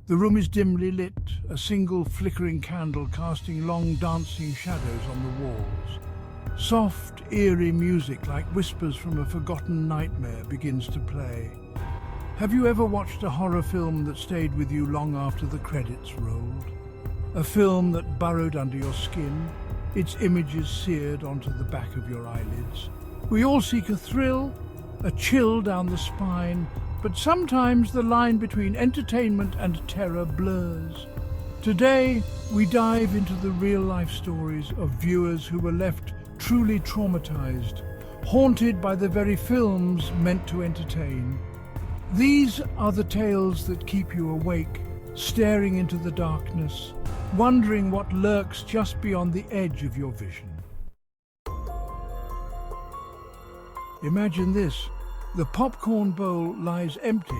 The room is dimly lit, a single flickering candle casting long dancing shadows on the walls. Soft, eerie music like whispers from a forgotten nightmare begins to play. Have you ever watched a horror film that stayed with you long after the credits rolled? A film that burrowed under your skin, its images seared onto the back of your eyelids. We all seek a thrill, a chill down the spine, but sometimes the line between entertainment and terror blurs. Today, we dive into the real-life stories of viewers who were left truly traumatized, haunted by the very films meant to entertain. These are the tales that keep you awake, staring into the darkness, wondering what lurks just beyond the edge of your vision. Imagine this. The popcorn bowl lies empty,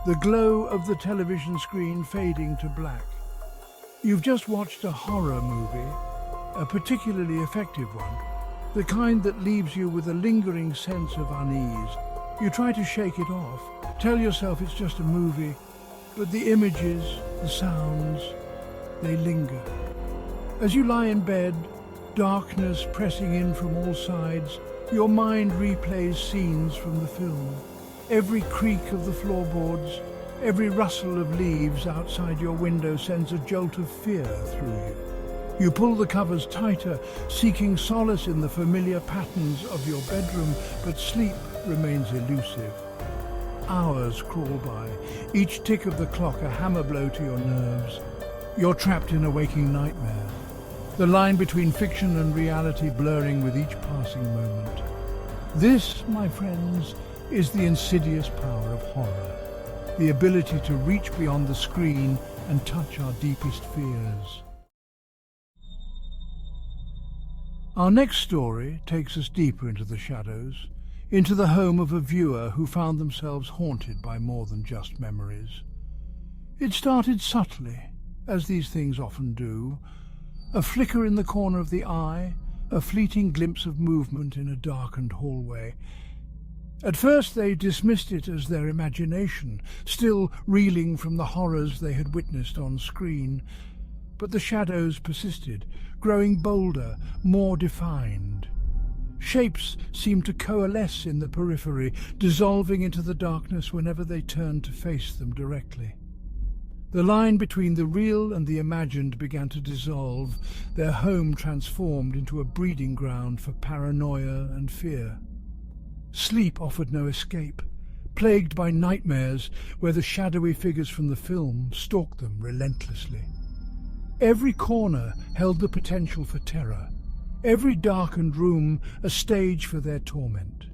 the glow of the television screen fading to black. You've just watched a horror movie, a particularly effective one, the kind that leaves you with a lingering sense of unease. You try to shake it off, tell yourself it's just a movie, but the images, the sounds, they linger. As you lie in bed, darkness pressing in from all sides, your mind replays scenes from the film. Every creak of the floorboards, every rustle of leaves outside your window sends a jolt of fear through you. You pull the covers tighter, seeking solace in the familiar patterns of your bedroom, but sleep remains elusive. Hours crawl by, each tick of the clock a hammer blow to your nerves. You're trapped in a waking nightmare, the line between fiction and reality blurring with each passing moment. This, my friends, is the insidious power of horror, the ability to reach beyond the screen and touch our deepest fears. Our next story takes us deeper into the shadows, into the home of a viewer who found themselves haunted by more than just memories. It started subtly, as these things often do. A flicker in the corner of the eye, a fleeting glimpse of movement in a darkened hallway. At first they dismissed it as their imagination, still reeling from the horrors they had witnessed on screen. But the shadows persisted, growing bolder, more defined. Shapes seemed to coalesce in the periphery, dissolving into the darkness whenever they turned to face them directly. The line between the real and the imagined began to dissolve, their home transformed into a breeding ground for paranoia and fear. Sleep offered no escape, plagued by nightmares where the shadowy figures from the film stalked them relentlessly. Every corner held the potential for terror, every darkened room a stage for their torment.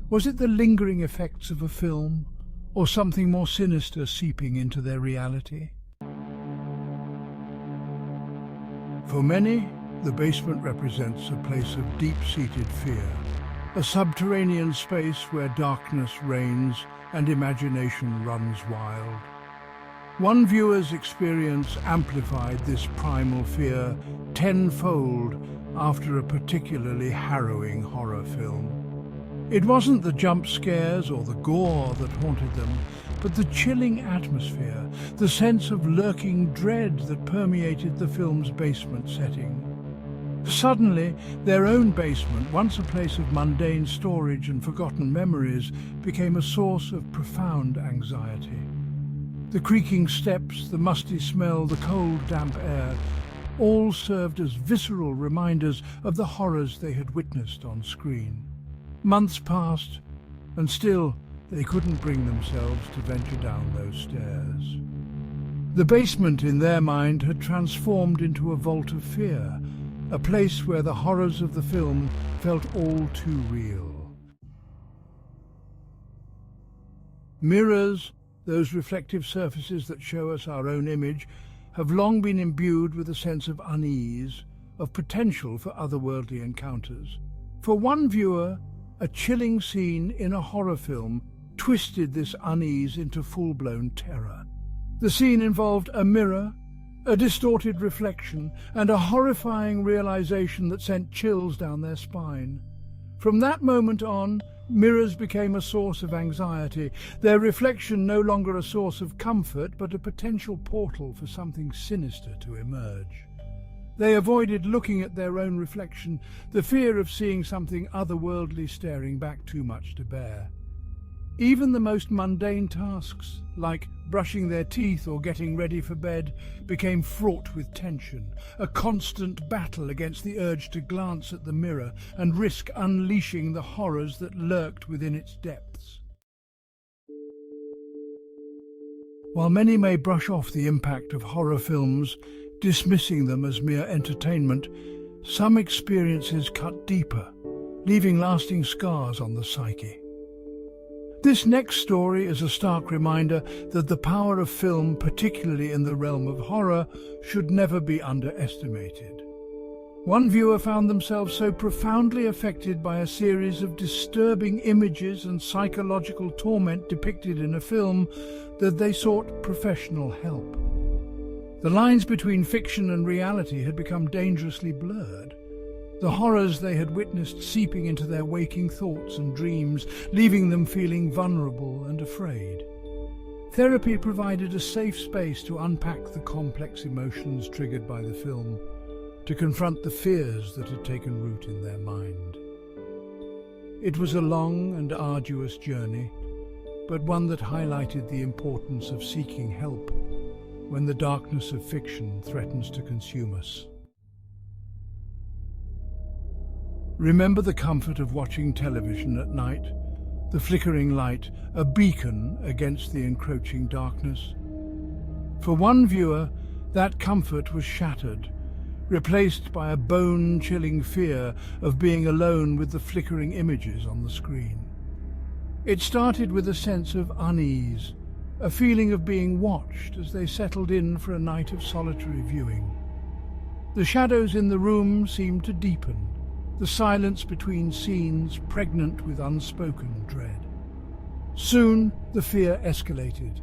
Was it the lingering effects of a film, or something more sinister seeping into their reality? For many, the basement represents a place of deep-seated fear, a subterranean space where darkness reigns and imagination runs wild. One viewer's experience amplified this primal fear tenfold after a particularly harrowing horror film. It wasn't the jump scares or the gore that haunted them, but the chilling atmosphere, the sense of lurking dread that permeated the film's basement setting. Suddenly, their own basement, once a place of mundane storage and forgotten memories, became a source of profound anxiety. The creaking steps, the musty smell, the cold, damp air, all served as visceral reminders of the horrors they had witnessed on screen. Months passed, and still they couldn't bring themselves to venture down those stairs. The basement, in their mind, had transformed into a vault of fear, a place where the horrors of the film felt all too real. Mirrors, those reflective surfaces that show us our own image, have long been imbued with a sense of unease, of potential for otherworldly encounters. For one viewer, a chilling scene in a horror film twisted this unease into full-blown terror. The scene involved a mirror, a distorted reflection, and a horrifying realization that sent chills down their spine. From that moment on, mirrors became a source of anxiety, their reflection no longer a source of comfort, but a potential portal for something sinister to emerge. They avoided looking at their own reflection, the fear of seeing something otherworldly staring back too much to bear. Even the most mundane tasks, like brushing their teeth or getting ready for bed, became fraught with tension, a constant battle against the urge to glance at the mirror and risk unleashing the horrors that lurked within its depths. While many may brush off the impact of horror films, dismissing them as mere entertainment, some experiences cut deeper, leaving lasting scars on the psyche. This next story is a stark reminder that the power of film, particularly in the realm of horror, should never be underestimated. One viewer found themselves so profoundly affected by a series of disturbing images and psychological torment depicted in a film that they sought professional help. The lines between fiction and reality had become dangerously blurred, the horrors they had witnessed seeping into their waking thoughts and dreams, leaving them feeling vulnerable and afraid. Therapy provided a safe space to unpack the complex emotions triggered by the film, to confront the fears that had taken root in their mind. It was a long and arduous journey, but one that highlighted the importance of seeking help when the darkness of fiction threatens to consume us. Remember the comfort of watching television at night, the flickering light, a beacon against the encroaching darkness. For one viewer, that comfort was shattered, replaced by a bone-chilling fear of being alone with the flickering images on the screen. It started with a sense of unease, a feeling of being watched as they settled in for a night of solitary viewing. The shadows in the room seemed to deepen, the silence between scenes pregnant with unspoken dread. Soon the fear escalated,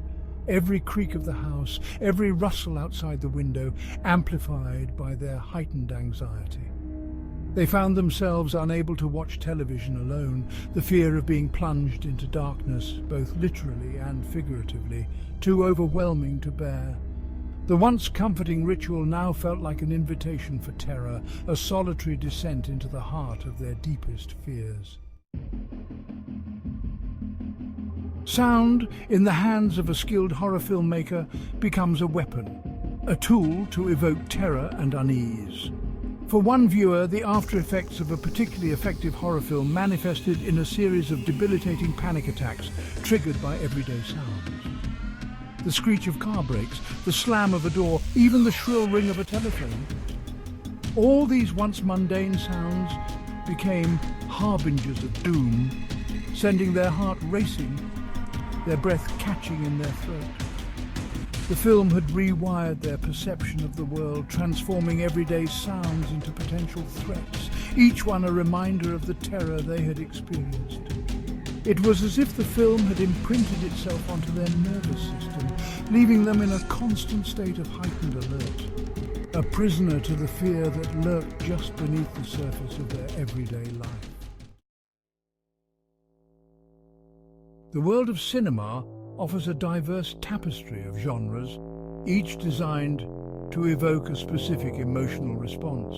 every creak of the house, every rustle outside the window amplified by their heightened anxiety. They found themselves unable to watch television alone, the fear of being plunged into darkness, both literally and figuratively, too overwhelming to bear. The once comforting ritual now felt like an invitation for terror, a solitary descent into the heart of their deepest fears. Sound, in the hands of a skilled horror filmmaker, becomes a weapon, a tool to evoke terror and unease. For one viewer, the after-effects of a particularly effective horror film manifested in a series of debilitating panic attacks triggered by everyday sounds. The screech of car brakes, the slam of a door, even the shrill ring of a telephone. All these once mundane sounds became harbingers of doom, sending their heart racing, their breath catching in their throat. The film had rewired their perception of the world, transforming everyday sounds into potential threats, each one a reminder of the terror they had experienced. It was as if the film had imprinted itself onto their nervous system, leaving them in a constant state of heightened alert, a prisoner to the fear that lurked just beneath the surface of their everyday life. The world of cinema offers a diverse tapestry of genres, each designed to evoke a specific emotional response.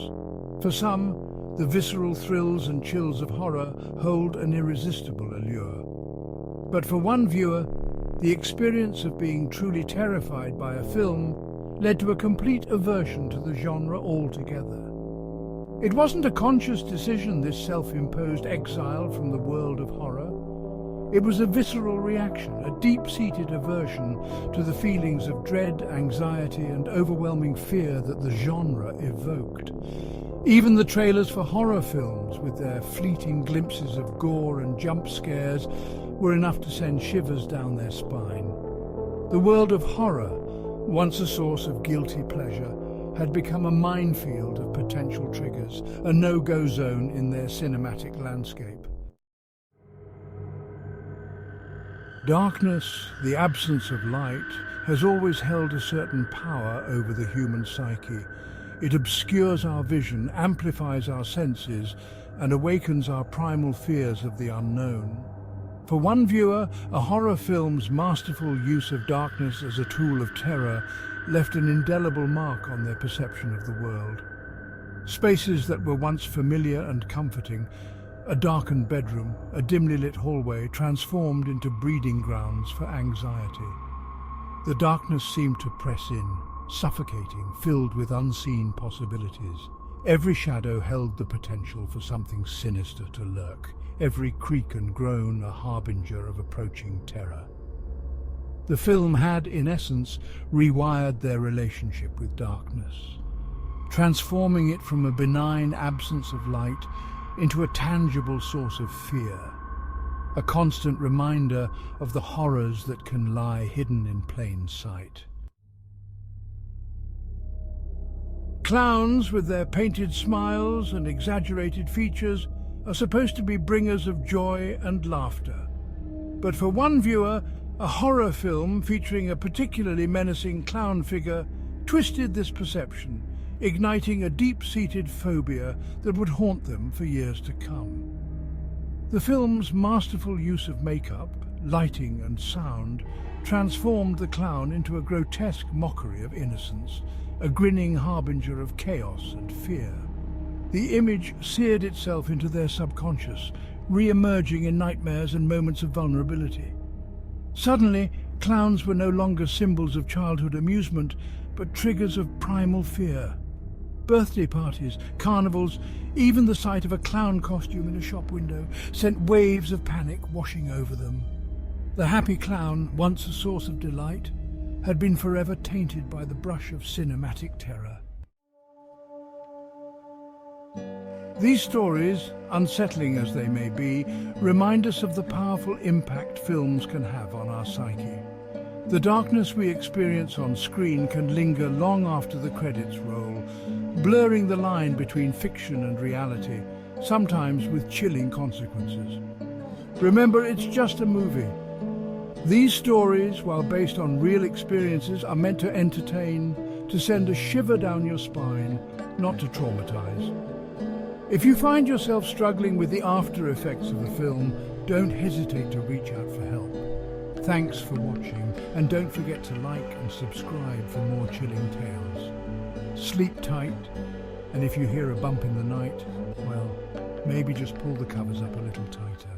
For some, the visceral thrills and chills of horror hold an irresistible allure. But for one viewer, the experience of being truly terrified by a film led to a complete aversion to the genre altogether. It wasn't a conscious decision, this self-imposed exile from the world of horror. It was a visceral reaction, a deep-seated aversion to the feelings of dread, anxiety, and overwhelming fear that the genre evoked. Even the trailers for horror films, with their fleeting glimpses of gore and jump scares, were enough to send shivers down their spine. The world of horror, once a source of guilty pleasure, had become a minefield of potential triggers, a no-go zone in their cinematic landscape. Darkness, the absence of light, has always held a certain power over the human psyche. It obscures our vision, amplifies our senses, and awakens our primal fears of the unknown. For one viewer, a horror film's masterful use of darkness as a tool of terror left an indelible mark on their perception of the world. Spaces that were once familiar and comforting, a darkened bedroom, a dimly lit hallway, transformed into breeding grounds for anxiety. The darkness seemed to press in, suffocating, filled with unseen possibilities. Every shadow held the potential for something sinister to lurk, every creak and groan a harbinger of approaching terror. The film had, in essence, rewired their relationship with darkness, transforming it from a benign absence of light into a tangible source of fear, a constant reminder of the horrors that can lie hidden in plain sight. Clowns, with their painted smiles and exaggerated features, are supposed to be bringers of joy and laughter. But for one viewer, a horror film featuring a particularly menacing clown figure twisted this perception, igniting a deep-seated phobia that would haunt them for years to come. The film's masterful use of makeup, lighting and sound transformed the clown into a grotesque mockery of innocence, a grinning harbinger of chaos and fear. The image seared itself into their subconscious, re-emerging in nightmares and moments of vulnerability. Suddenly, clowns were no longer symbols of childhood amusement, but triggers of primal fear. Birthday parties, carnivals, even the sight of a clown costume in a shop window sent waves of panic washing over them. The happy clown, once a source of delight, had been forever tainted by the brush of cinematic terror. These stories, unsettling as they may be, remind us of the powerful impact films can have on our psyche. The darkness we experience on screen can linger long after the credits roll, blurring the line between fiction and reality, sometimes with chilling consequences. Remember, it's just a movie. These stories, while based on real experiences, are meant to entertain, to send a shiver down your spine, not to traumatize. If you find yourself struggling with the after effects of a film, don't hesitate to reach out for help. Thanks for watching, and don't forget to like and subscribe for more chilling tales. Sleep tight, and if you hear a bump in the night, well, maybe just pull the covers up a little tighter.